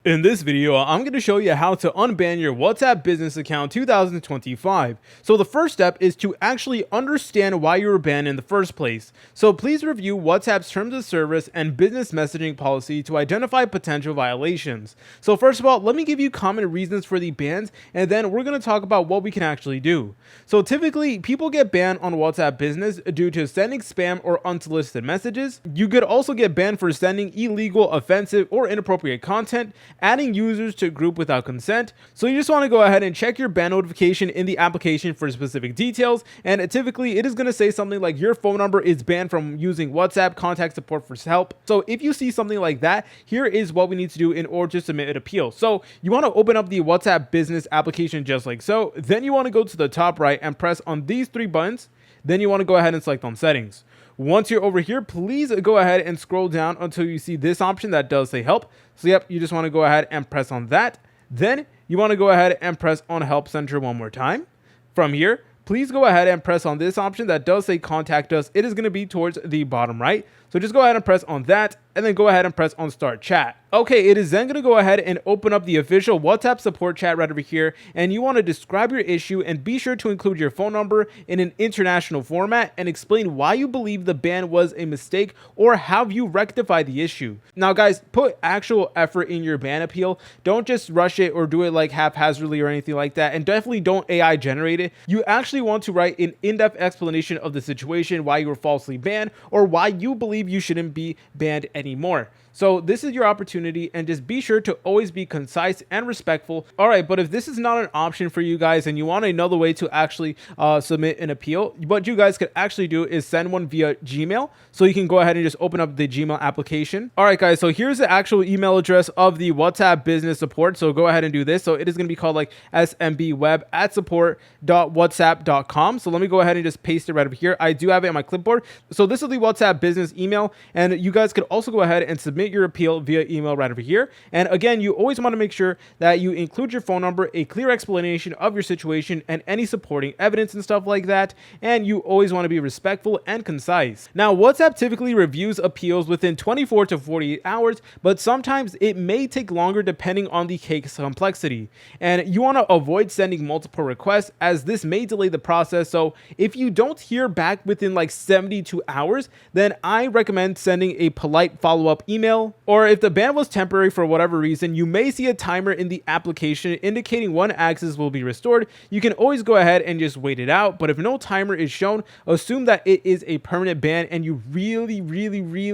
In this video, I'm going to show you how to unban your WhatsApp business account 2025. So the first step is to actually understand why you were banned in the first place. So please review WhatsApp's terms of service and business messaging policy to identify potential violations. So first of all, let me give you common reasons for the bans, and then we're going to talk about what we can actually do. So typically, people get banned on WhatsApp business due to sending spam or unsolicited messages. You could also get banned for sending illegal, offensive, or inappropriate content, adding users to a group without consent. So you just want to go ahead and check your ban notification in the application for specific details, and typically it is going to say something like your phone number is banned from using WhatsApp, contact support for help. So if you see something like that, here is what we need to do in order to submit an appeal. So you want to open up the WhatsApp business application just like so. Then you want to go to the top right and press on these three buttons. Then you want to go ahead and select on settings. Once you're over here, please go ahead and scroll down until you see this option that does say help. So yep, you just want to go ahead and press on that. Then you want to go ahead and press on help center one more time. From here, please go ahead and press on this option that does say contact us. It is going to be towards the bottom right. So just go ahead and press on that, and then go ahead and press on start chat. Okay, it is then going to go ahead and open up the official WhatsApp support chat right over here, and you want to describe your issue and be sure to include your phone number in an international format and explain why you believe the ban was a mistake or how you rectified the issue. Now guys, put actual effort in your ban appeal. Don't just rush it or do it like haphazardly or anything like that, and definitely don't AI generate it. You actually want to write an in-depth explanation of the situation, why you were falsely banned, or why you believe you shouldn't be banned anymore. So this is your opportunity, and just be sure to always be concise and respectful. All right, but if this is not an option for you guys and you want another way to actually submit an appeal, what you guys could actually do is send one via Gmail. So you can go ahead and just open up the Gmail application. All right, guys, so here's the actual email address of the WhatsApp business support. So go ahead and do this. So it is going to be called like smbweb@support.whatsapp.com. So let me go ahead and just paste it right over here. I do have it on my clipboard. So this is the WhatsApp business email, and you guys could also go ahead and submit your appeal via email right over here. And again, you always want to make sure that you include your phone number, a clear explanation of your situation, and any supporting evidence and stuff like that. And you always want to be respectful and concise. Now, WhatsApp typically reviews appeals within 24 to 48 hours, but sometimes it may take longer depending on the case complexity. And you want to avoid sending multiple requests, as this may delay the process. So if you don't hear back within like 72 hours, then I recommend sending a polite follow-up email. Or if the ban was temporary for whatever reason, you may see a timer in the application indicating when access will be restored. You can always go ahead and just wait it out, but if no timer is shown, assume that it is a permanent ban and you really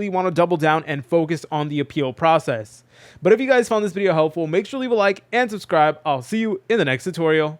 want to double down and focus on the appeal process. But if you guys found this video helpful, make sure to leave a like and subscribe. I'll see you in the next tutorial.